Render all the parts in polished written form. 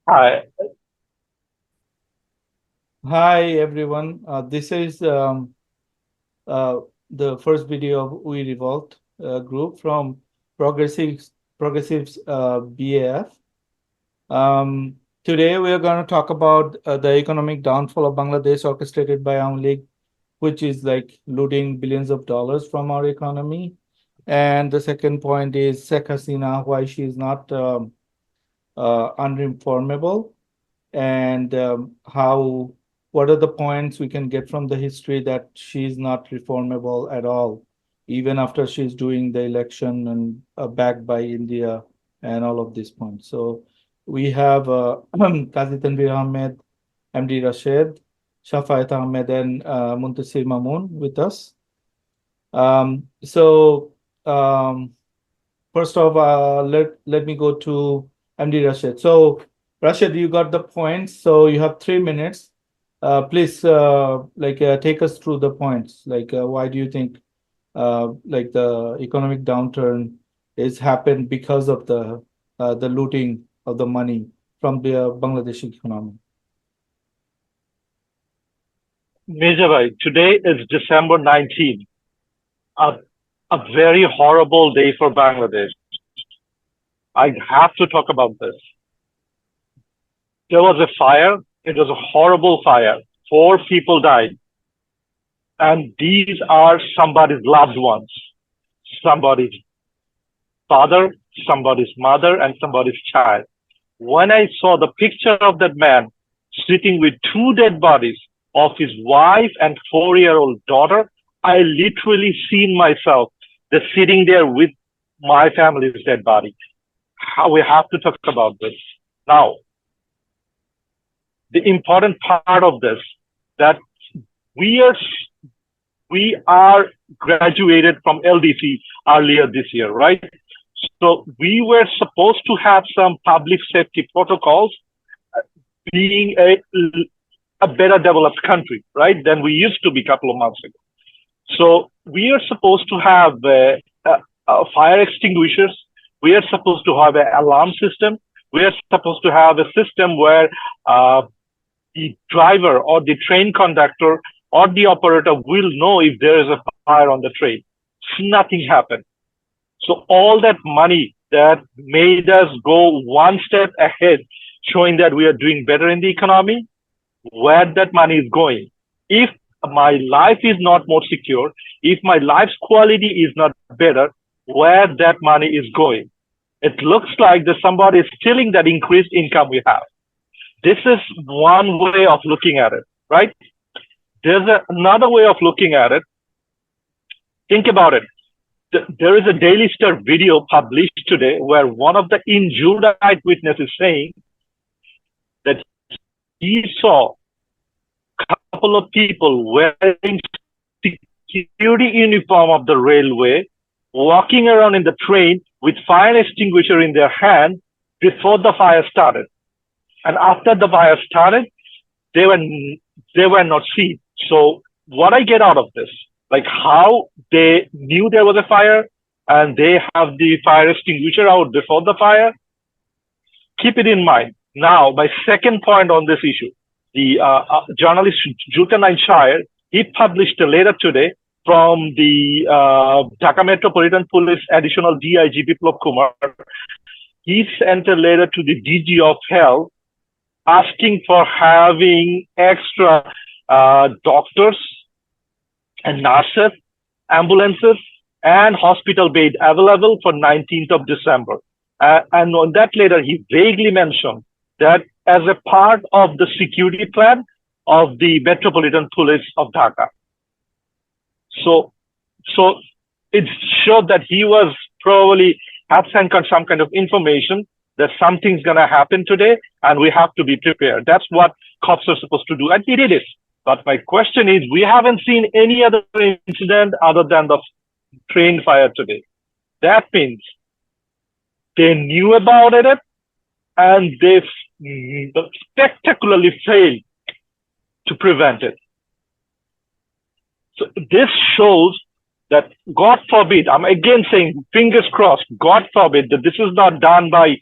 Hi. Hi everyone. This is uh, the first video of We Revolt group from Progressives Progressives BAF. Today we are going to talk about the economic downfall of Bangladesh orchestrated by Aoun League, which is like looting billions of dollars from our economy. And the second point is Sheikh Hasina, why she is not unreformable and how what are the points we can get from the history that she's not reformable at all, even after she's doing the election and backed by India and all of these points. So we have Qazi Tanvir Ahmed, MD Rashid, Shafayat Ahmed, and Muntasir Mamun with us. So first off, let me go to MD Rashid. So, Rashid, you got the points. So you have 3 minutes. Please, take us through the points. Why do you think, the economic downturn is happened because of the looting of the money from the Bangladeshi economy? Mirza today is December 19th, a, a very horrible day for Bangladesh. I have to talk about this. There was a fire. It was a horrible fire. Four people died. And these are somebody's loved ones, somebody's father, somebody's mother, and somebody's child. When I saw the picture of that man sitting with two dead bodies of his wife and 4-year-old daughter, I literally seen myself just sitting there with my family's dead body. How we have to talk about this. Now, the important part of this that we are we are graduated from LDC earlier this year, right? So we were supposed to have some public safety protocols being a better developed country, right, than we used to be a couple of months ago. So we are supposed to have fire extinguishers. We are supposed to have an alarm system. We are supposed to have a system where the driver or the train conductor or the operator will know if there is a fire on the train. Nothing happened. So all that money that made us go one step ahead, showing that we are doing better in the economy, where that money is going. If my life is not more secure, if my life's quality is not better, where that money is going. It looks like that somebody is stealing that increased income we have. This is one way of looking at it, right? There's another way of looking at it. Think about it. There is a Daily Star video published today where one of the injured eyewitnesses is saying that he saw a couple of people wearing security uniform of the railway walking around in the train with fire extinguisher in their hand before the fire started. And after the fire started, they were they were not seen. So what I get out of this, like how they knew there was a fire and they have the fire extinguisher out before the fire, keep it in mind. Now, my second point on this issue, the journalist Julkarnain Shire, he published a letter today from the Dhaka Metropolitan Police Additional DIG Biplab Kumar. He sent a letter to the DG of Health asking for having extra doctors and nurses, ambulances, and hospital bed available for 19th of December. And on that letter, he vaguely mentioned that as a part of the security plan of the Metropolitan Police of Dhaka. So, so it showed that he was probably had some kind of information that something's gonna happen today, and we have to be prepared. That's what cops are supposed to do, and he did it. But my question is, we haven't seen any other incident other than the train fire today. That means they knew about it and they spectacularly failed to prevent it. So this shows that, God forbid, I'm again saying, fingers crossed, God forbid that this is not done by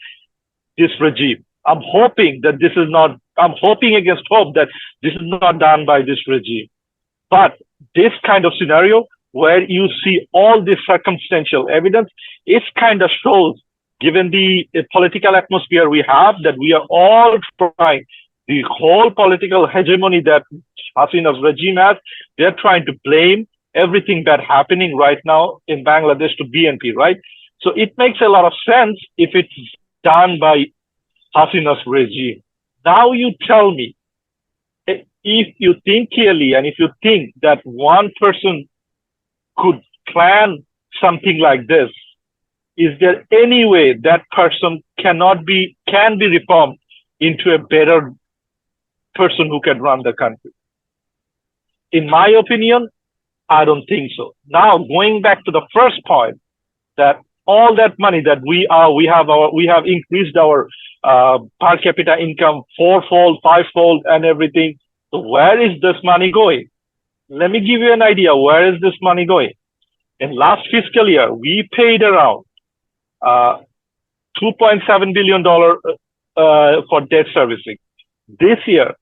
this regime. I'm hoping that this is not, I'm hoping against hope that this is not done by this regime. But this kind of scenario where you see all this circumstantial evidence, it kind of shows, given the political atmosphere we have, that we are all trying, the whole political hegemony that Hasina's regime has, they're trying to blame everything bad happening right now in Bangladesh to BNP, right? So it makes a lot of sense if it's done by Hasina's regime. Now you tell me, if you think clearly and if you think that one person could plan something like this, is there any way that person can be reformed into a better person who can run the country? In my opinion, I don't think so. Now, going back to the first point, that all that money that we have increased our per capita income fourfold, fivefold, and everything. So where is this money going? Let me give you an idea. Where is this money going? In last fiscal year, we paid around $2.7 billion for debt servicing. This year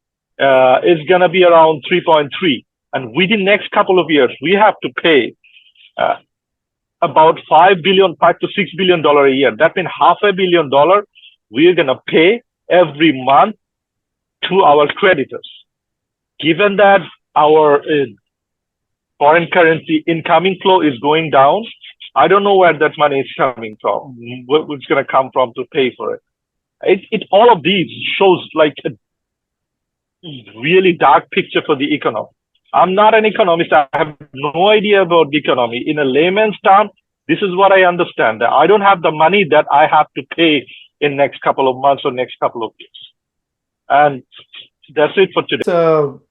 is going to be around 3.3. And within next couple of years, we have to pay about $5 to $6 billion a year. That means $500 million we're going to pay every month to our creditors. Given that our foreign currency incoming flow is going down, I don't know where that money is coming from, what's going to come from to pay for it. All of these shows like a really dark picture for the economy. I'm not an economist. I have no idea about the economy. In a layman's term, this is what I understand. I don't have the money that I have to pay in next couple of months or next couple of years. And that's it for today. So,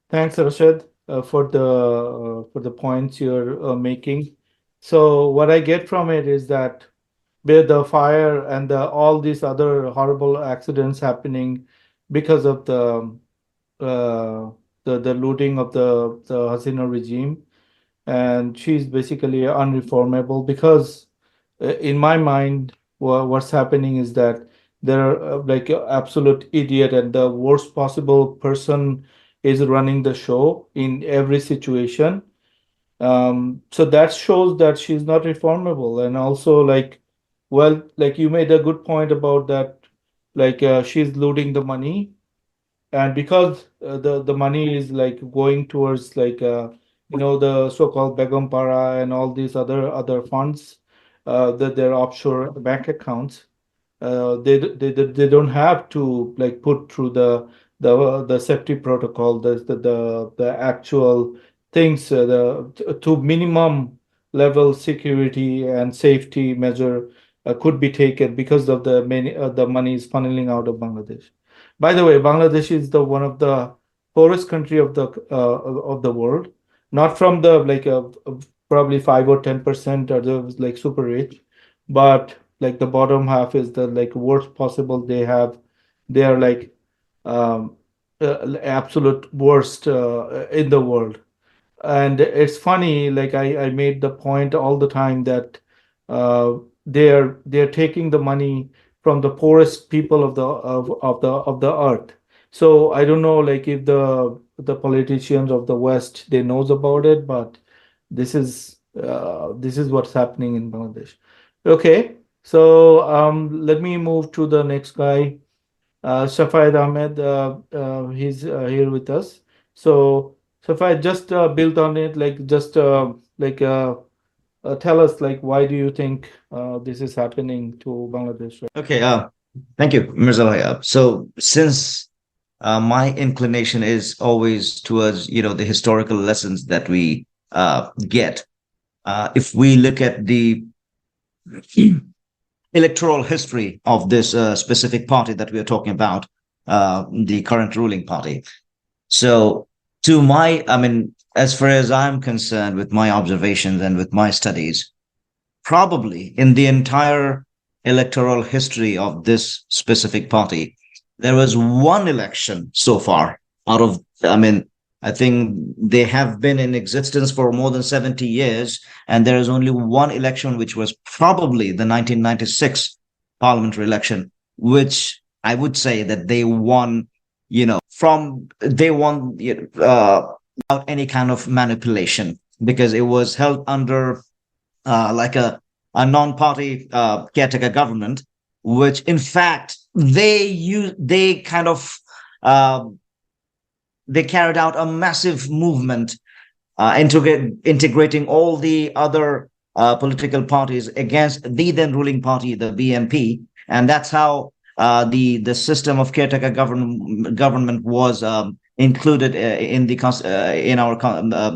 thanks, Rashid, for the points you're making. So what I get from it is that with the fire and all these other horrible accidents happening because of the looting of the Hasina regime, and she's basically unreformable because in my mind, what's happening is that they're like an absolute idiot and the worst possible person is running the show in every situation. So that shows that she's not reformable. And also, like, well, like you made a good point about that, like she's looting the money, and because the money is like going towards like the so-called Begumpara and all these other funds, that they're offshore bank accounts. They don't have to like put through the safety protocol, the actual things, to minimum level security and safety measure could be taken because of the money is funneling out of Bangladesh. By the way, Bangladesh is the one of the poorest country of the world, not from the like probably 5 or 10% are the like super rich, but like the bottom half is the like worst possible they have. They are like absolute worst in the world. And it's funny, like I made the point all the time that they're taking the money from the poorest people of the earth. So I don't know, like if the politicians of the West they knows about it, but this is what's happening in Bangladesh. Okay, so let me move to the next guy, Shafayed Ahmed. He's here with us. So Shafayed, just build on it, like just like tell us, like why do you think this is happening to Bangladesh? Right? Okay, thank you, Mirza. So since my inclination is always towards, the historical lessons that we get, if we look at the electoral history of this specific party that we are talking about, the current ruling party. So as far as I'm concerned, with my observations and with my studies, probably in the entire electoral history of this specific party, there was one election so far out of, I think they have been in existence for more than 70 years, and there is only one election, which was probably the 1996 parliamentary election, which I would say that they won, without any kind of manipulation, because it was held under like a non-party caretaker government, which in fact they kind of uh, they carried out a massive movement, integrating all the other political parties against the then ruling party, the BNP, and that's how the system of caretaker government was included in our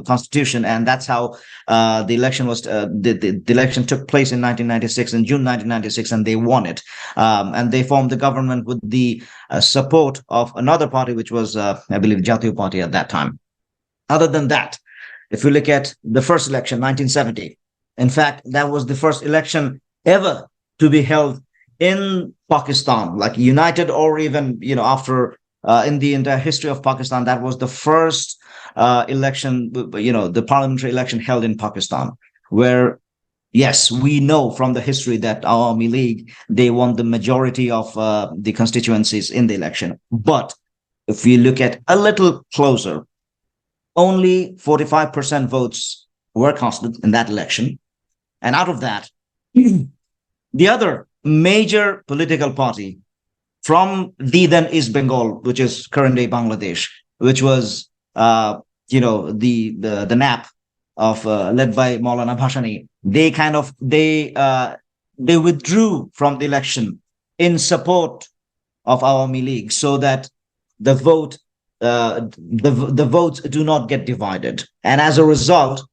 constitution, and that's how the election was. The election took place in 1996, in June 1996, and they won it. And they formed the government with the support of another party, which was, I believe, Jatiya Party at that time. Other than that, if you look at the first election, 1970, in fact, that was the first election ever to be held in Pakistan, like united, or even, after in the entire history of Pakistan, that was the first election, the parliamentary election held in Pakistan, where, yes, we know from the history that Awami League, they won the majority of the constituencies in the election. But if we look at a little closer, only 45% votes were casted in that election. And out of that, the other major political party from the then East Bengal, which is currently Bangladesh, which was, the NAP of led by Maulana Bhashani, they withdrew from the election in support of Awami League, so that the votes do not get divided, and as a result,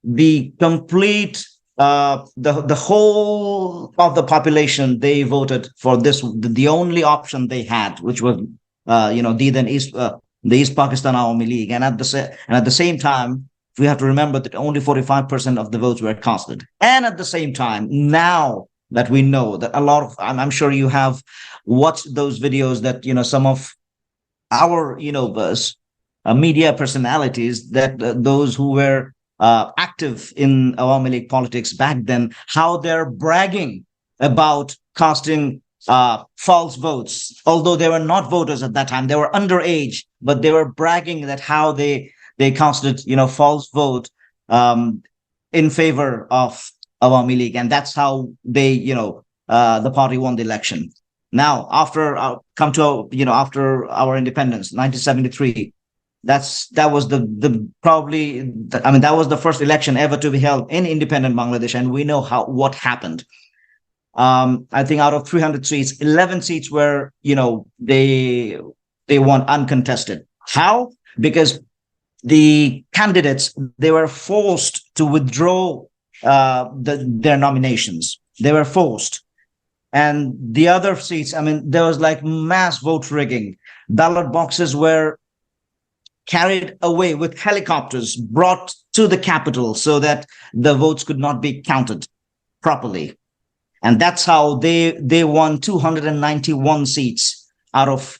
the complete the whole of the population, they voted for this, the only option they had, which was the East Pakistan Awami League. And at the same time, we have to remember that only 45% of the votes were casted. And at the same time, now that we know that a lot of, I'm sure you have watched those videos that some of our media personalities, that those who were active in Awami League politics back then, how they're bragging about casting false votes, although they were not voters at that time, they were underage, but they were bragging that how they casted false vote in favor of Awami League, and that's how they the party won the election. Now, after after our independence, 1973. That was that was the first election ever to be held in independent Bangladesh, and we know what happened. I think out of 300 seats, 11 seats were they won uncontested. How? Because the candidates, they were forced to withdraw their nominations. They were forced, and the other seats, there was like mass vote rigging. Ballot boxes were carried away with helicopters, brought to the capital, so that the votes could not be counted properly. And that's how they won 291 seats out of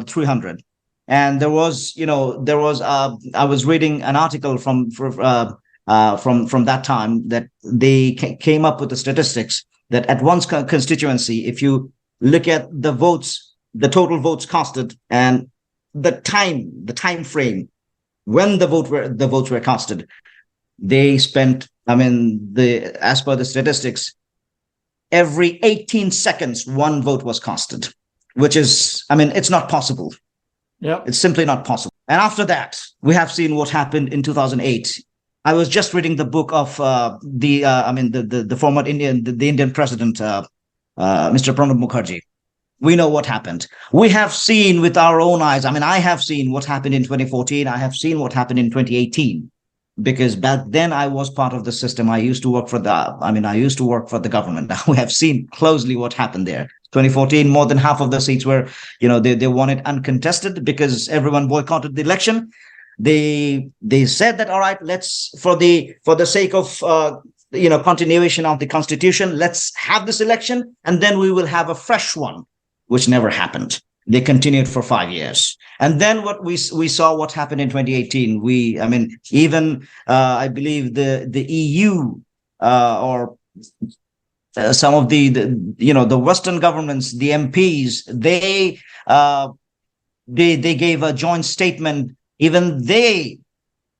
300. And there was I was reading an article from that time, that they came up with the statistics that at one constituency, if you look at the votes, the total votes casted, and the time frame when the votes were casted, they spent, as per the statistics, every 18 seconds one vote was casted, which is, it's not possible. Yeah, it's simply not possible. And after that, we have seen what happened in 2008. I was just reading the book of the former Indian president, Mr. Pranab Mukherjee. We know what happened. We have seen with our own eyes. I have seen what happened in 2014. I have seen what happened in 2018, because back then I was part of the system. I used to work for the government. We have seen closely what happened there. 2014, more than half of the seats were, they won it uncontested, because everyone boycotted the election. They said that, all right, let's, for the sake of continuation of the constitution, let's have this election, and then we will have a fresh one, which never happened. They continued for 5 years. And then what we saw what happened in 2018. I believe the EU or some of the Western governments, the MPs, they gave a joint statement. Even they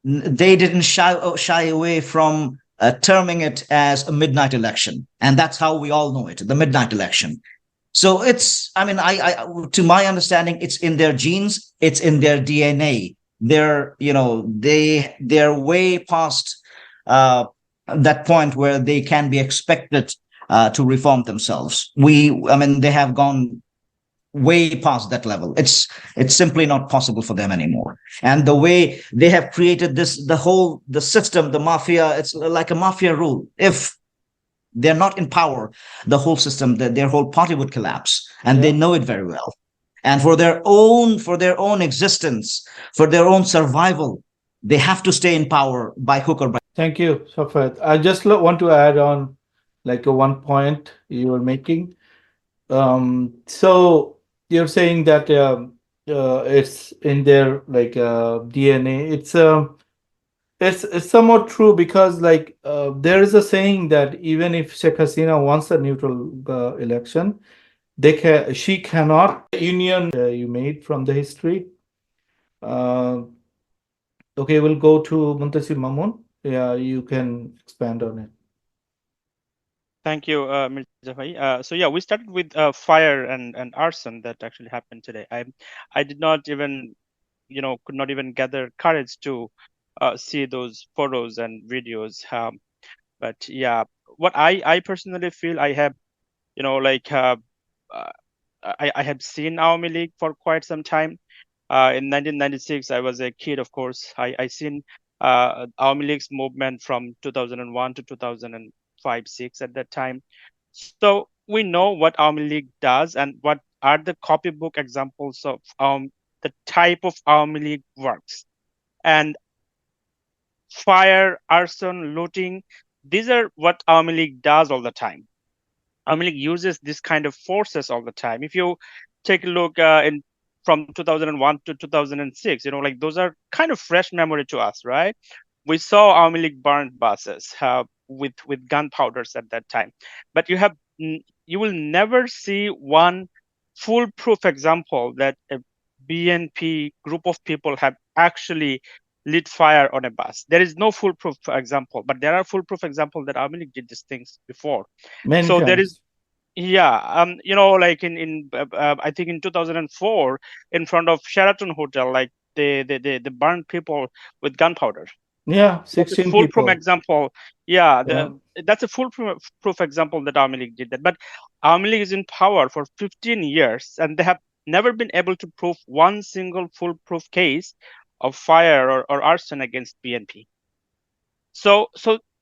didn't shy away from terming it as a midnight election, and that's how we all know it, the midnight election. So it's, I mean, to my understanding, it's in their genes, it's in their DNA. They're way past that point where they can be expected to reform themselves. I mean, they have gone way past that level. It's simply not possible for them anymore. And the way they have created the system, the mafia, it's like a mafia rule. If they're not in power, the whole system, their whole party would collapse, and they know it very well. And for their own existence, for their own survival, they have to stay in power by hook or by. Thank you, Safed. I just want to add on like a one point you were making. So you're saying that it's in their like DNA. It's somewhat true because like there is a saying that even if Sheikh Hasina wants a neutral election, she cannot union you made from the history. Okay, we'll go to Muntasir Mamun. Yeah, you can expand on it. Thank you, Mirza Bhai. So yeah, we started with fire and arson that actually happened today. I did not even, could not even gather courage to see those photos and videos. But yeah, what I personally feel, I have, I have seen Awami League for quite some time. In 1996, I was a kid, of course. I seen Awami League's movement from 2001 to 2005-6 at that time. So we know what Awami League does and what are the copybook examples of the type of Awami League works. And fire, arson, looting, these are what Awami League does all the time. Awami League uses this kind of forces all the time. If you take a look from 2001 to 2006, those are kind of fresh memory to us, right? We saw Awami League burned buses with gunpowders at that time, but you will never see one foolproof example that a BNP group of people have actually lit fire on a bus. There is no foolproof example, but there are foolproof examples that Awami League did these things before. Many so times. There is, yeah, like in I think in 2004, in front of Sheraton Hotel, like they burned people with gunpowder. Yeah, That's a 16 foolproof people. example. Yeah, Yeah. that's a foolproof example that Awami League did that. But Awami League is in power for 15 years, and they have never been able to prove one single foolproof case of fire or arson against BNP. So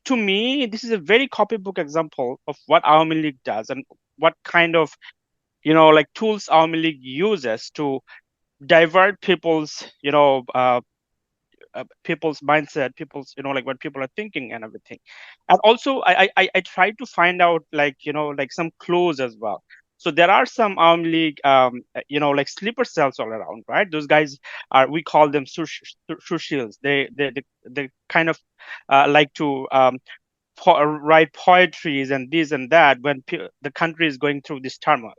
to me, this is a very copybook example of what Awami League does and what kind of tools Awami League uses to divert people's people's mindset, people's what people are thinking and everything. And also I try to find out some clues as well. So there are some Awami League sleeper cells all around, right? Those guys we call them sushils. They kind of like to write poetries and this and that when the country is going through this turmoil.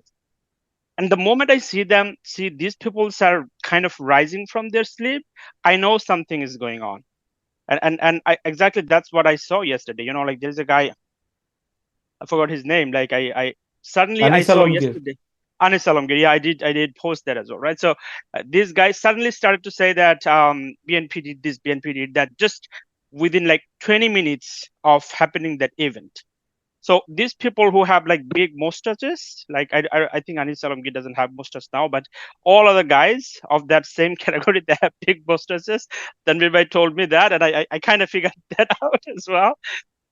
And the moment I see these people are kind of rising from their sleep, I know something is going on. And exactly that's what I saw yesterday. There's a guy, I forgot his name. I suddenly I Anis saw Alamgir. yesterday. Anis Alamgir. Yeah, I did post that as well, right? So this guy suddenly started to say that BNP did this, BNP did that, just within like 20 minutes of happening that event. So these people who have like big mustaches, like I think Anis Alamgir doesn't have mustache now, but all other guys of that same category, they have big mustaches. Tanvir Bhai told me that, and I kind of figured that out as well.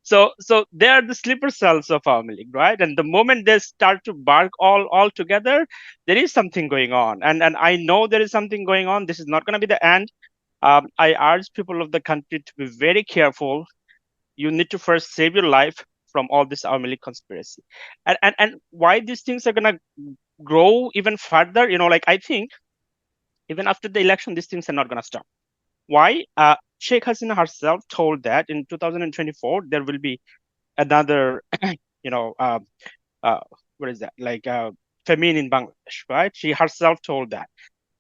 So they are the sleeper cells of Awami League, right? And the moment they start to bark all together, there is something going on, and I know there is something going on. This is not going to be the end. I urge people of the country to be very careful. You need to first save your life from all this Awami League conspiracy, and why these things are gonna grow even further. I think even after the election, these things are not gonna stop. Why? Sheikh Hasina herself told that in 2024 there will be another, what is that, like famine in Bangladesh, right? She herself told that.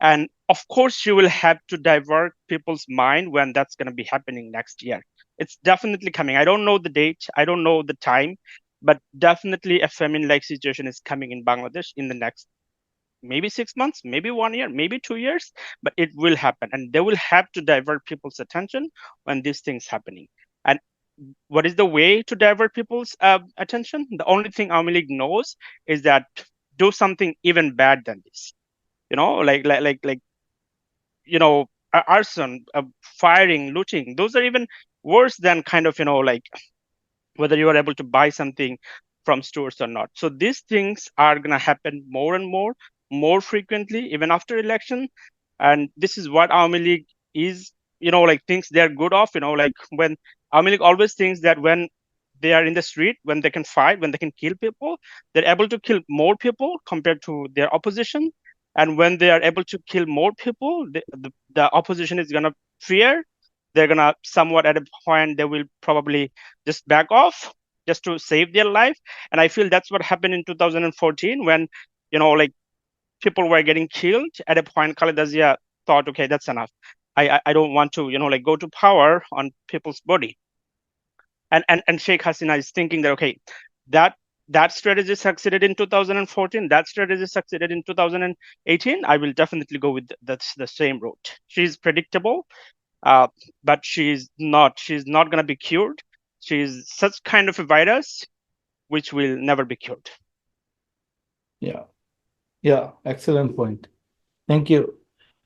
And of course, she will have to divert people's mind when that's going to be happening next year. It's definitely coming. I don't know the date, I don't know the time, but definitely a famine-like situation is coming in Bangladesh in the next maybe 6 months, maybe 1 year, maybe 2 years, but it will happen. And they will have to divert people's attention when these things happening. And what is the way to divert people's attention? The only thing Army League knows is that do something even bad than this. Like arson, firing, looting. Those are even worse than kind of like whether you are able to buy something from stores or not. So these things are going to happen more and more frequently, even after election. And this is what Army League is, thinks they're good of, like when Army League always thinks that when they are in the street, when they can fight, when they can kill people, they're able to kill more people compared to their opposition. And when they are able to kill more people, the opposition is going to fear. They're going to somewhat at a point, they will probably just back off just to save their life. And I feel that's what happened in 2014 when, like people were getting killed. At a point, Khaleda Zia thought, okay, that's enough. I don't want to, go to power on people's body. And Sheikh Hasina is thinking that, okay, that strategy succeeded in 2014, that strategy succeeded in 2018. I will definitely go with the same route. She's predictable, but she's not going to be cured. She's such kind of a virus which will never be cured. Yeah, excellent point. Thank you.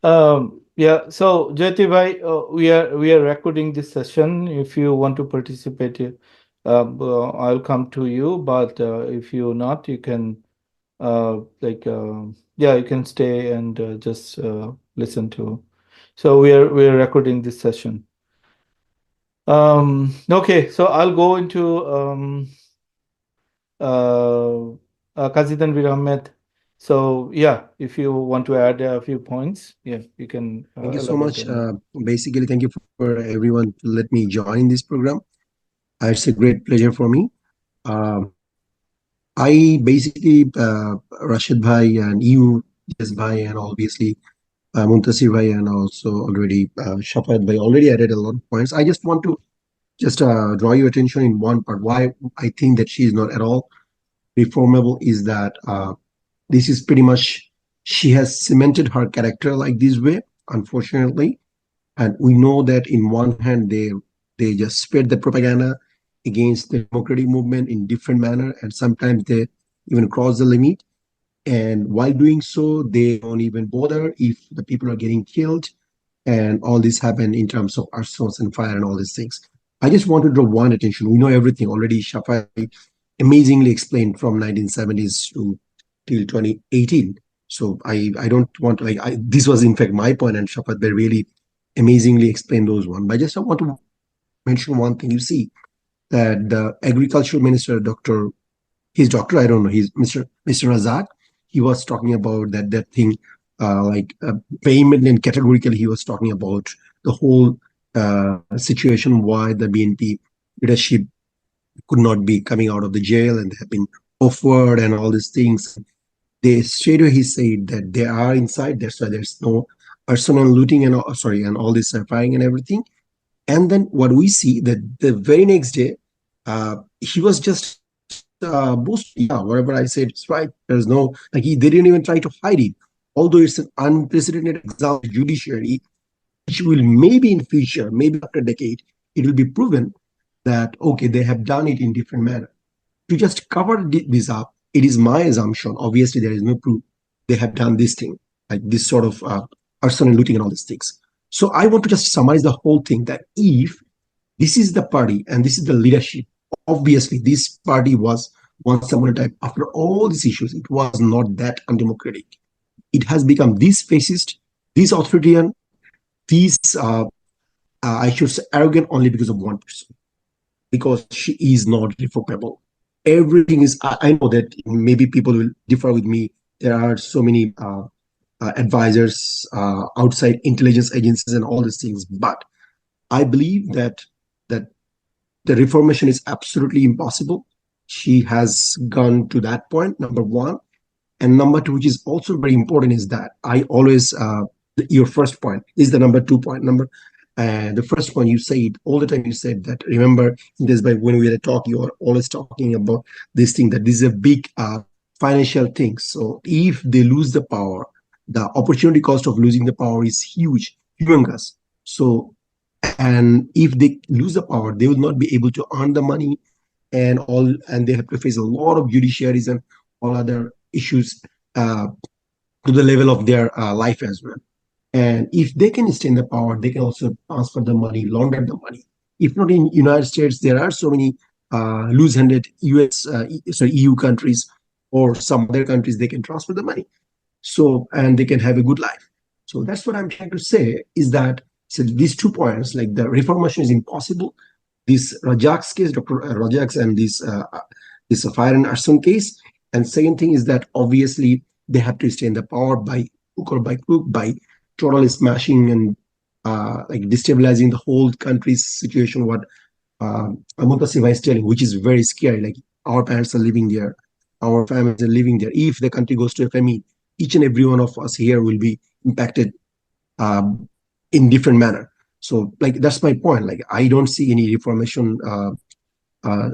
Yeah, so Jyoti bhai, we are recording this session. If you want to participate, I'll come to you. But if you not, you can you can stay and just listen to. So we are recording this session. Okay, so I'll go into Qazi Tanveer Ahmed. So yeah, if you want to add a few points, yeah, you can. Thank you so much. Basically, thank you for everyone to let me join this program. It's a great pleasure for me. I basically, Rashid Bhai and you, Yes Bhai, and obviously Muntasir Bhai, and also already Shafat Bhai already added a lot of points. I just want to draw your attention in one part. Why I think that she is not at all reformable is that this is pretty much, she has cemented her character like this way, unfortunately. And we know that in one hand, they just spread the propaganda against the democratic movement in different manner, and sometimes they even cross the limit. And while doing so, they don't even bother if the people are getting killed, and all this happen in terms of arsons and fire and all these things. I just want to draw one attention. We know everything already. Shafai amazingly explained from 1970s to till 2018. So I don't want to, this was in fact my point, and Shafat really amazingly explained those one. But I just want to mention one thing. You see that the agricultural minister, I don't know, he's Mr. Razak, he was talking about that thing, vehemently and categorically, he was talking about the whole situation why the BNP leadership could not be coming out of the jail, and they have been offered and all these things. They straight away he said that they are inside, that's why there's no arson and looting and all this firing and everything. And then what we see that the very next day, he was just boasting, yeah, whatever I said is right. There's no, they didn't even try to hide it. Although it's an unprecedented example of judiciary, which will maybe in future, maybe after a decade, it will be proven that, okay, they have done it in different manner. To just cover this up, it is my assumption, obviously there is no proof, they have done this thing, like this sort of arson and looting and all these things. So I want to just summarize the whole thing, that if this is the party and this is the leadership, obviously this party was once upon a time, after all these issues, it was not that undemocratic. It has become this fascist, this authoritarian, this, I should say, arrogant only because of one person, because she is not reformable. Everything is, I know that maybe people will differ with me. There are so many advisors, outside intelligence agencies and all these things, but I believe that the reformation is absolutely impossible. she has gone to that point, number one. And number two, which is also very important, is that I always, your first point is the number 2 point. The first point you said all the time, you said that, remember, this by when we were talking, you are always talking about this thing, that this is a big financial thing. So if they lose the power, the opportunity cost of losing the power is huge, humongous. So, and if they lose the power, they will not be able to earn the money and they have to face a lot of judiciaries and all other issues uh, to the level of their life as well. And if they can stay in the power, they can also transfer the money, launder the money. If not in United States, there are so many loose-handed EU countries or some other countries, they can transfer the money. So, and they can have a good life. So that's what I'm trying to say, is that, so these 2 points, like the reformation is impossible. This Rajak's case, Dr. Rajak's, and this fire and arson case. And second thing is that obviously they have to stay in the power by hook or by crook, by total smashing and like destabilizing the whole country's situation. What Muntasifa is telling, which is very scary. Like, our parents are living there, our families are living there. If the country goes to a famine, each and every one of us here will be impacted um, in different manner. So, like, that's my point. Like, I don't see any reformation uh,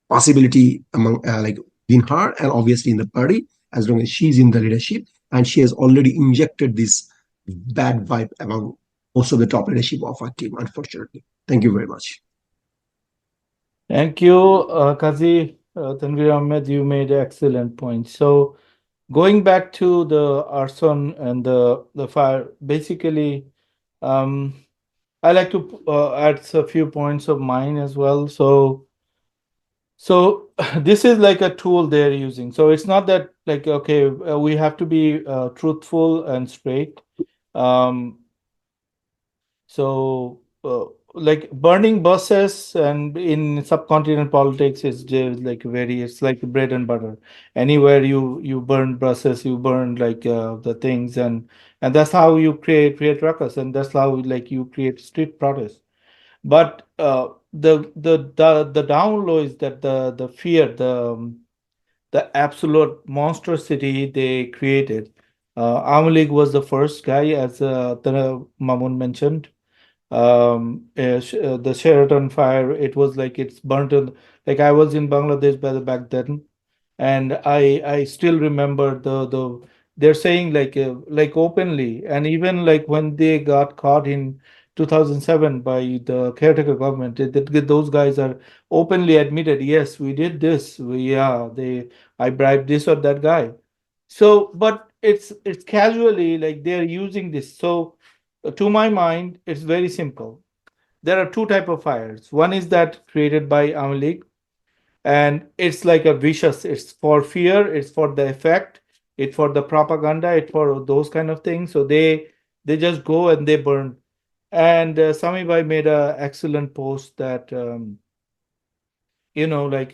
possibility among like in her and obviously in the party, as long as she's in the leadership, and she has already injected this bad vibe among most of the top leadership of our team, unfortunately. Thank you very much. Thank you, Kazi. Tanvir Ahmed, you made excellent points. So going back to the arson and the fire, basically, I like to add a few points of mine as well. So this is like a tool they're using. So it's not that, like, okay, we have to be truthful and straight. So like burning buses and in subcontinent politics is just like it's like bread and butter. Anywhere you burn buses, you burn like the things, and that's how you create ruckus, and that's how like you create street protests. But the down low is that the fear, the absolute monstrosity they created. Avam League was the first guy, as Mamun mentioned. The Sheraton fire, it was like it's burnt in, like I was in Bangladesh by the back then, and I still remember the they're saying like openly, and even like when they got caught in 2007 by the caretaker government, those guys are openly admitted, yes, we did this, yeah, I bribed this or that guy. So but it's casually like they're using this. So to my mind, it's very simple. There are two type of fires. One is that created by Amelie, and it's like a vicious. It's for fear. It's for the effect. It's for the propaganda. It's for those kind of things. So they just go and they burn. And Sami Bhai made a excellent post that like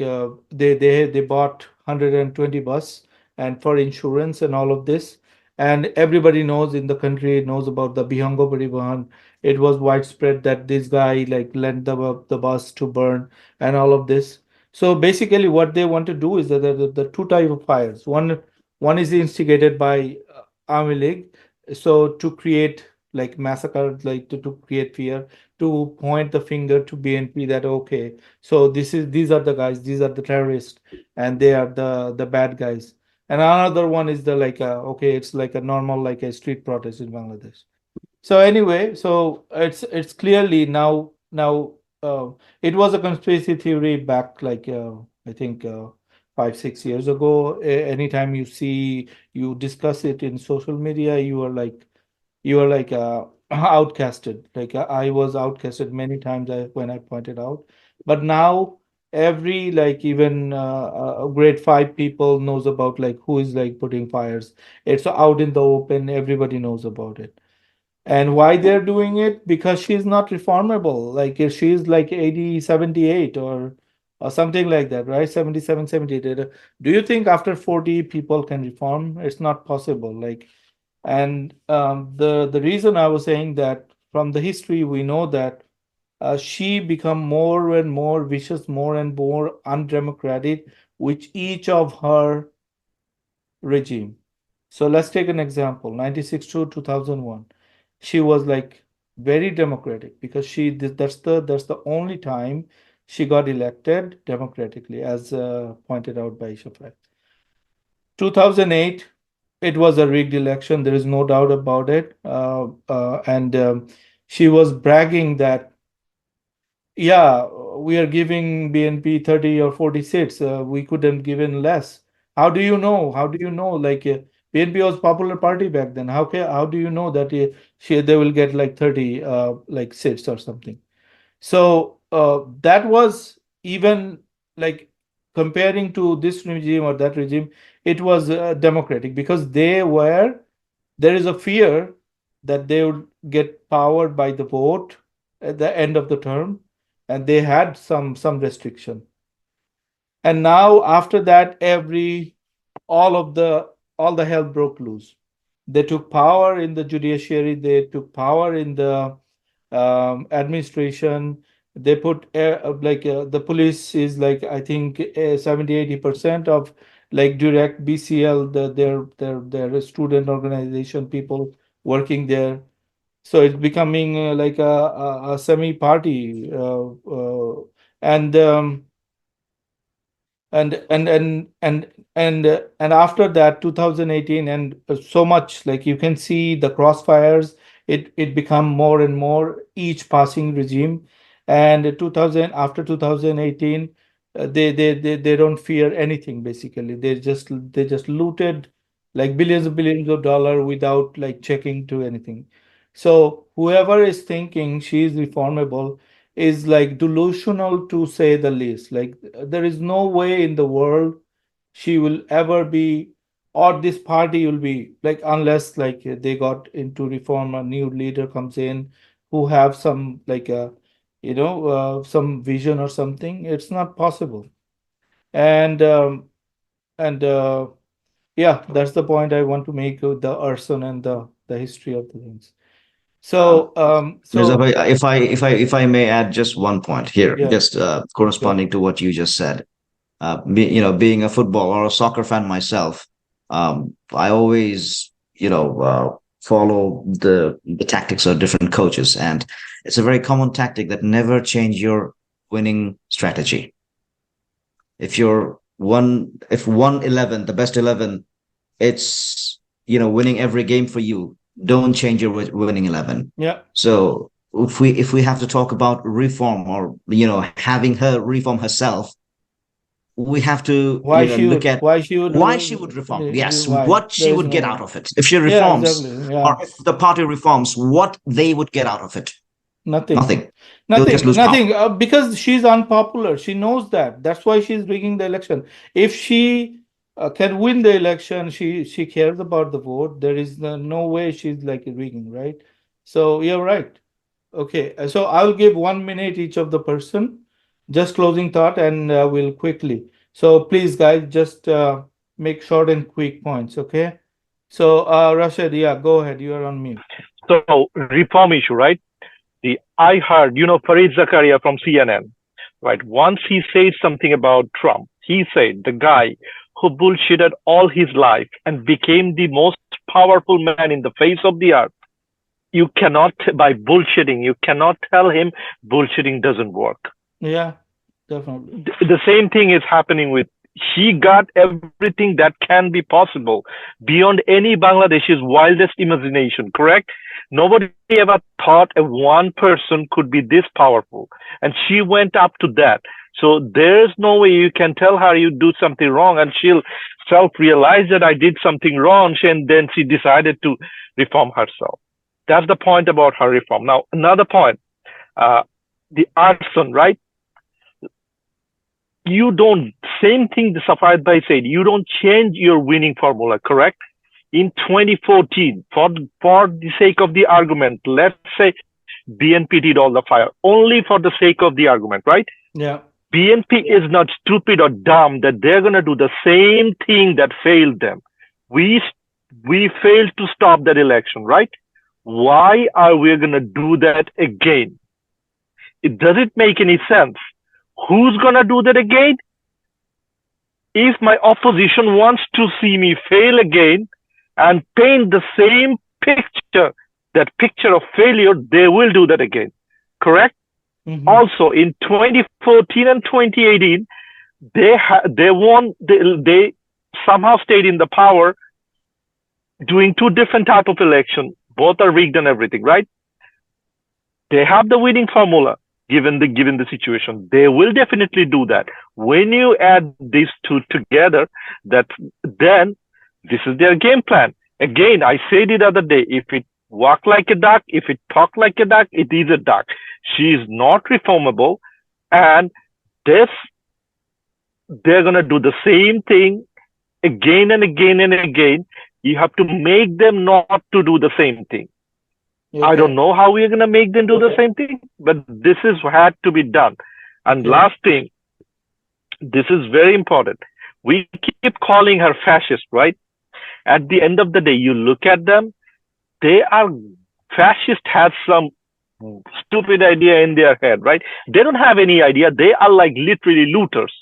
they bought 120 bus and for insurance and all of this, and everybody knows in the country knows about the Bihango Parivahan. It was widespread that this guy like lent the bus to burn and all of this. So basically what they want to do is that the two type of fires, one is instigated by Army League, so to create like massacre, like to create fear, to point the finger to BNP that okay, so these are the guys, these are the terrorists, and they are the bad guys. And another one is the like okay, it's like a normal like a street protest in Bangladesh. So anyway, so it's clearly now it was a conspiracy theory back like I think 5 6 years ago. Anytime you discuss it in social media, you are like outcasted. Like I was outcasted many times when I pointed out. But now every like even grade 5 people knows about like who is like putting fires. It's out in the open. Everybody knows about it. And why they're doing it? Because she's not reformable. Like if she's like 80, 78 or something like that, right? 77, 78. Do you think after 40 people can reform? It's not possible. Like and the reason I was saying that from the history we know that she become more and more vicious, more and more undemocratic with each of her regime. So let's take an example, 96 to 2001. She was like very democratic because that's the only time she got elected democratically, as pointed out by Shafat. 2008, it was a rigged election. There is no doubt about it. And she was bragging that, yeah, we are giving BNP 30 or 40 seats. We couldn't given less. How do you know? How do you know? Like BNP was popular party back then. How do you know that they will get like 30 like seats or something? So that was even like comparing to this regime or that regime, it was democratic because there is a fear that they would get powered by the vote at the end of the term, and they had some restriction. And now after that, all the hell broke loose. They took power in the judiciary, they took power in the administration. They put the police is like, I think 70-80% of like direct BCL, their student organization people working there. So it's becoming like a semi party, and and after that 2018, and so much, like you can see the crossfires, it become more and more each passing regime. And 2000 after 2018, they don't fear anything. Basically they just looted like billions of dollar without like checking to anything. So whoever is thinking she is reformable is like delusional, to say the least. Like there is no way in the world she will ever be, or this party will be, like, unless like they got into reform, a new leader comes in who have some like some vision or something. It's not possible. And um, and uh, yeah, that's the point I want to make with the arson and the history of the things. Um, So Mirza so Bhai, if I may add just one point here, yeah, just sure. corresponding to what you just said. Being a football or a soccer fan myself, I always, follow the tactics of different coaches, and it's a very common tactic that never change your winning strategy. If 111, the best 11, it's winning every game for you, don't change your winning 11. Yeah. So if we have to talk about reform, or having her reform herself, we have to Why she look would? at Why she would? why she would reform. Yes, Why? what There she is would no get way. out of it if she Yeah, reforms, exactly. Yeah, or if the party reforms, what they would get out of it. nothing, Nothing. They'll just lose power. nothing. Because she's unpopular. She knows that. That's why she's rigging the election. If she can win the election, she cares about the vote. There is no way she's like rigging, right? So you're right. Okay, so I'll give 1 minute each of the person. Just closing thought, and we'll quickly. So please, guys, just make short and quick points. Okay. So Rashid, yeah, go ahead. You are on mute. So reform issue, right? I heard, Fareed Zakaria from CNN, right? Once he said something about Trump. He said the guy who bullshitted all his life and became the most powerful man in the face of the earth. You cannot, by bullshitting, you cannot tell him bullshitting doesn't work. Yeah, definitely. The same thing is happening with, he got everything that can be possible beyond any Bangladeshi's wildest imagination, correct? Nobody ever thought a one person could be this powerful. And she went up to that. So there's no way you can tell her you do something wrong and she'll self realize that I did something wrong. And then she decided to reform herself. That's the point about her reform. Now, another point, uh, the arson, right? You don't, same thing the Safayat Bhai said, you don't change your winning formula, correct? In 2014, for the sake of the argument, let's say BNP did all the fire, only for the sake of the argument, right? Yeah. BNP is not stupid or dumb that they're going to do the same thing that failed them. We failed to stop that election, right? Why are we going to do that again? Does it make any sense? Who's gonna do that again? If my opposition wants to see me fail again and paint the same picture, that picture of failure, they will do that again. Correct? Mhm. Also, in 2014 and 2018, they won. They somehow stayed in the power, doing two different type of election. Both are rigged and everything, right? They have the winning formula given the situation. They will definitely do that. When you add these two together, that then this is their game plan. Again, I said it the other day. If it walk like a duck, if it talk like a duck, it is a duck. She is not reformable, and this they're gonna do the same thing again and again and again. You have to make them not to do the same thing. I Okay. don't know how we're going to make them do the same thing, but this is had to be done. And Yeah. last thing, this is very important. We keep calling her fascist, right? At the end of the day, you look at them, they are fascist has some stupid idea in their head, right? They don't have any idea. They are like literally looters.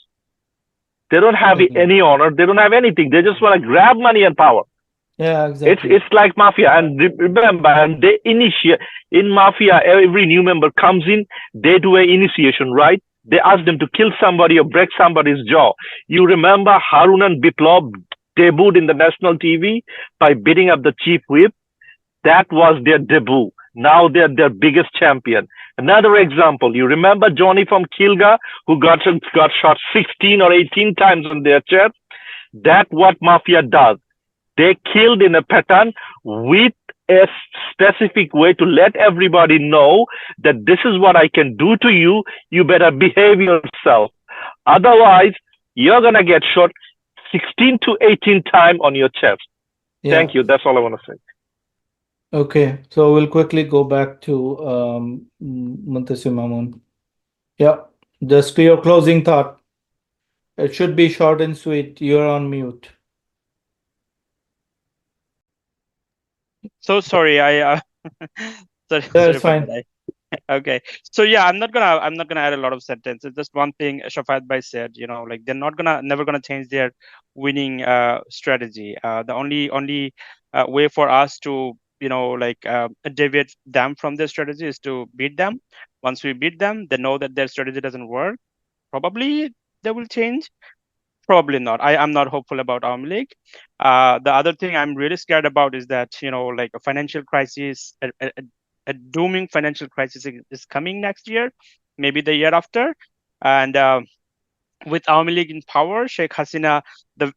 They don't have Okay. any honor. They don't have anything. They just want to grab money and power. Yeah, exactly. It's like mafia, and remember, and they initiate in mafia. Every new member comes in, they do an initiation, right? They ask them to kill somebody or break somebody's jaw. You remember Harun and Biplov debuted in the national TV by beating up the chief whip. That was their debut. Now they're their biggest champion. Another example, you remember Johnny from Kilga who got shot 16 or 18 times on their chest? That's what mafia does. They killed in a pattern with a specific way to let everybody know that this is what I can do to you. You better behave yourself. Otherwise, you're going to get shot 16 to 18 times on your chest. Yeah. Thank you. That's all I want to say. Okay, so we'll quickly go back to Muntasir Mamun. Yeah, just your closing thought. It should be short and sweet. You're on mute. So sorry, I sorry, Yeah, sorry it's for fine. that. Okay, so yeah, I'm not gonna add a lot of sentences. Just one thing Shafat Bhai said, like they're never gonna change their winning strategy. The only way for us to deviate them from their strategy is to beat them. Once we beat them, they know that their strategy doesn't work. Probably they will change. Probably not. I'm not hopeful about Army League. The other thing I'm really scared about is that like a financial crisis, a dooming financial crisis is coming next year, maybe the year after, and with Army League in power, Sheikh Hasina, the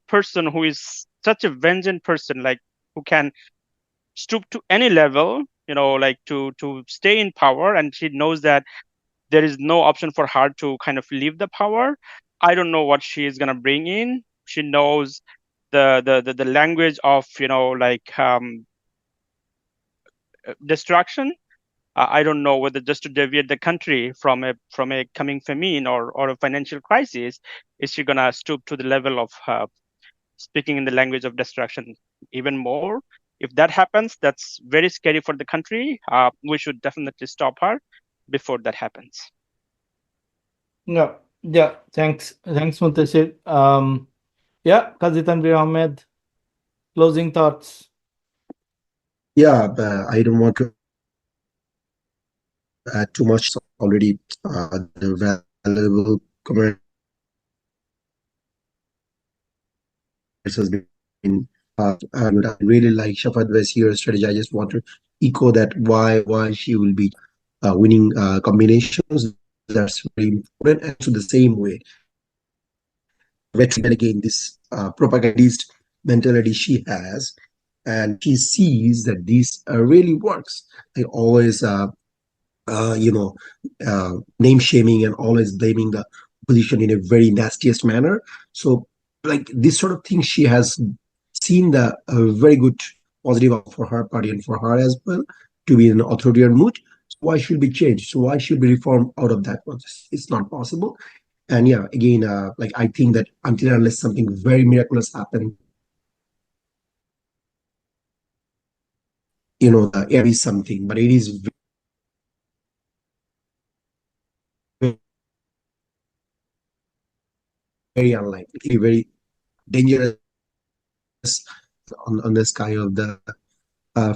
person who is such a vengeance person, like who can stoop to any level, like to stay in power, and she knows that there is no option for her to kind of leave the power. I don't know what she is gonna bring in. She knows the language of destruction. I don't know whether just to deviate the country from a coming famine or a financial crisis, is she gonna stoop to the level of speaking in the language of destruction even more? If that happens, that's very scary for the country. We should definitely stop her before that happens. Yeah, yeah. Thanks, Muntasir. Yeah, Qazi Tanvir Ahmed. Closing thoughts. Yeah, I don't want to add too much. Already, the valuable comments has been and I really like Shafat Vasir's strategy. I just want to echo that why she will be winning combinations. That's very important. And so the same way, and again, this propagandist mentality she has, and she sees that this really works. They always name shaming and always blaming the opposition in a very nastiest manner. So, like this sort of thing, she has seen the very good positive for her party and for her as well to be in an authoritarian mood. So why should be changed? So why should be reformed out of that process? It's not possible. And yeah, again, like I think that until and unless something very miraculous happens, there is something, but it is very unlikely, very dangerous on the sky of the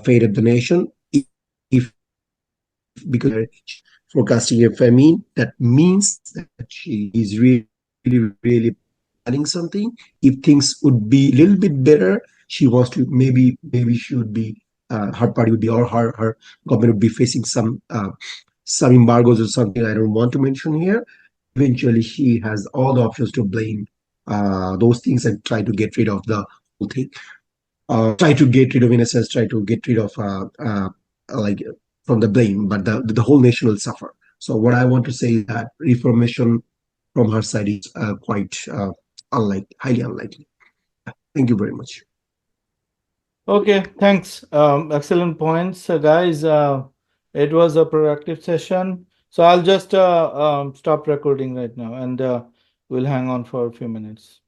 fate of the nation. If because forecasting a famine, that means that she is really planning something. If things would be a little bit better, she wants to maybe she would be her party would be or her government would be facing some embargoes or something I don't want to mention here. Eventually, she has all the options to blame those things and try to get rid of the whole thing. Try to get rid of, in a sense, try to get rid of like from the blame, but the whole nation will suffer. So what I want to say is that reformation from her side is quite highly unlikely. Thank you very much. Okay, thanks. Excellent points, guys. It was a productive session. So I'll just stop recording right now, and we'll hang on for a few minutes.